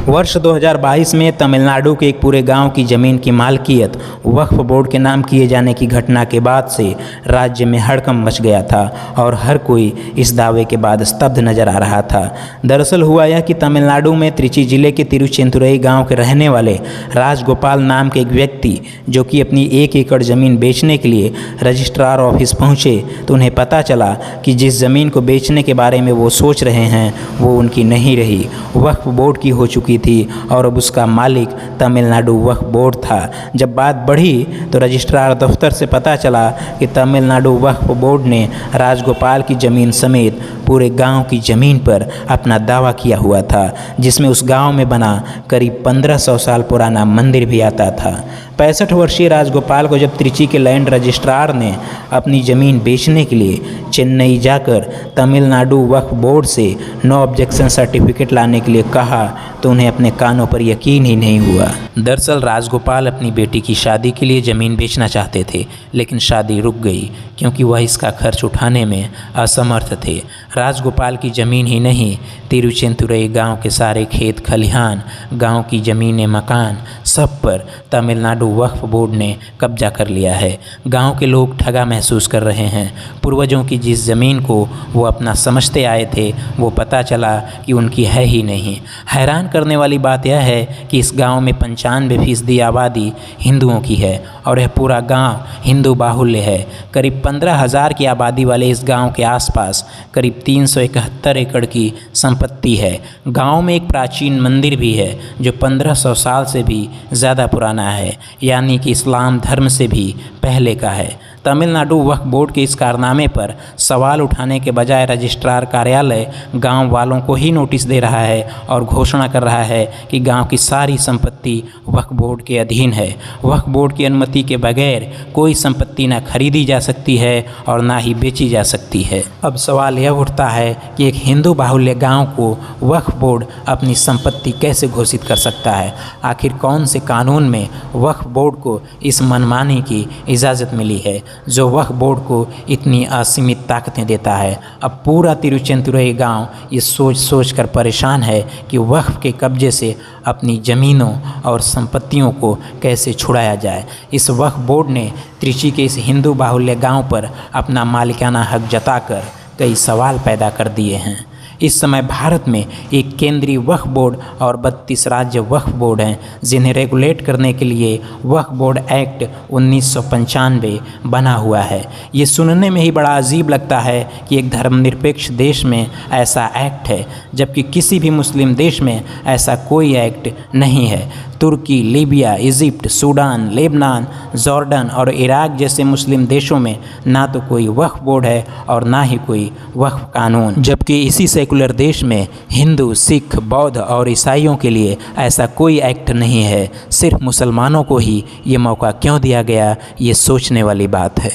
वर्ष 2022 में तमिलनाडु के एक पूरे गांव की ज़मीन की मालकियत वक्फ बोर्ड के नाम किए जाने की घटना के बाद से राज्य में हड़कंप मच गया था और हर कोई इस दावे के बाद स्तब्ध नजर आ रहा था। दरअसल हुआ यह कि तमिलनाडु में त्रिची जिले के तिरुचेंतुरई गांव के रहने वाले राजगोपाल नाम के एक व्यक्ति जो कि अपनी 1 एकड़ ज़मीन बेचने के लिए रजिस्ट्रार ऑफिस पहुंचे तो उन्हें पता चला कि जिस ज़मीन को बेचने के बारे में वो सोच रहे हैं वो उनकी नहीं रही, वक्फ बोर्ड की हो चुकी थी और अब उसका मालिक तमिलनाडु वक्फ बोर्ड था। जब बात बढ़ी तो रजिस्ट्रार दफ्तर से पता चला कि तमिलनाडु वक्फ बोर्ड ने राजगोपाल की ज़मीन समेत पूरे गांव की ज़मीन पर अपना दावा किया हुआ था, जिसमें उस गांव में बना करीब 1500 साल पुराना मंदिर भी आता था। 65 वर्षीय राजगोपाल को जब त्रिची के लैंड रजिस्ट्रार ने अपनी ज़मीन बेचने के लिए चेन्नई जाकर तमिलनाडु वक्फ बोर्ड से नो ऑब्जेक्शन सर्टिफिकेट लाने के लिए कहा तो उन्हें अपने कानों पर यकीन ही नहीं हुआ। दरअसल राजगोपाल अपनी बेटी की शादी के लिए ज़मीन बेचना चाहते थे, लेकिन शादी रुक गई क्योंकि वह इसका खर्च उठाने में असमर्थ थे। राजगोपाल की ज़मीन ही नहीं, तिरुचेंतुरई गांव के सारे खेत खलिहान, गांव की ज़मीनें, मकान, सब पर तमिलनाडु वक्फ बोर्ड ने कब्जा कर लिया है। गांव के लोग ठगा महसूस कर रहे हैं। पूर्वजों की जिस ज़मीन को वो अपना समझते आए थे वो पता चला कि उनकी है ही नहीं। हैरान करने वाली बात यह है कि इस गांव में 95% आबादी हिंदुओं की है और यह पूरा गांव हिंदू बाहुल्य है। करीब 15,000 की आबादी वाले इस गांव के आसपास करीब 371 एकड़ की संपत्ति है। गांव में एक प्राचीन मंदिर भी है जो 1500 साल से भी ज़्यादा पुराना है, यानी कि इस्लाम धर्म से भी पहले का है। तमिलनाडु वक्फ बोर्ड के इस कारनामे पर सवाल उठाने के बजाय रजिस्ट्रार कार्यालय गांव वालों को ही नोटिस दे रहा है और घोषणा कर रहा है कि गांव की सारी संपत्ति वक्फ बोर्ड के अधीन है। वक्फ बोर्ड की अनुमति के बगैर कोई संपत्ति न खरीदी जा सकती है और ना ही बेची जा सकती है। अब सवाल यह उठता है कि एक हिंदू बाहुल्य गाँव को वक्फ बोर्ड अपनी संपत्ति कैसे घोषित कर सकता है? आखिर कौन से कानून में वक्फ बोर्ड को इस मनमानी की इजाज़त मिली है जो वक्फ बोर्ड को इतनी असीमित ताकतें देता है? अब पूरा तिरुचेंतुरई गांव ये सोच कर परेशान है कि वक्फ के कब्जे से अपनी ज़मीनों और संपत्तियों को कैसे छुड़ाया जाए। इस वक्फ बोर्ड ने त्रिची के इस हिंदू बाहुल्य गांव पर अपना मालिकाना हक जताकर कई सवाल पैदा कर दिए हैं। इस समय भारत में एक केंद्रीय वक्फ बोर्ड और 32 राज्य वक्फ बोर्ड हैं जिन्हें रेगुलेट करने के लिए वक्फ बोर्ड एक्ट 1995 बना हुआ है। ये सुनने में ही बड़ा अजीब लगता है कि एक धर्मनिरपेक्ष देश में ऐसा एक्ट है, जबकि किसी भी मुस्लिम देश में ऐसा कोई एक्ट नहीं है। तुर्की, Libya, Egypt, Sudan, Lebanon, Jordan और इराक जैसे मुस्लिम देशों में ना तो कोई वक्फ बोर्ड है और ना ही कोई वक्फ कानून, जबकि इसी सेकुलर देश में हिंदू, सिख, बौद्ध और ईसाइयों के लिए ऐसा कोई एक्ट नहीं है। सिर्फ मुसलमानों को ही ये मौका क्यों दिया गया, ये सोचने वाली बात है।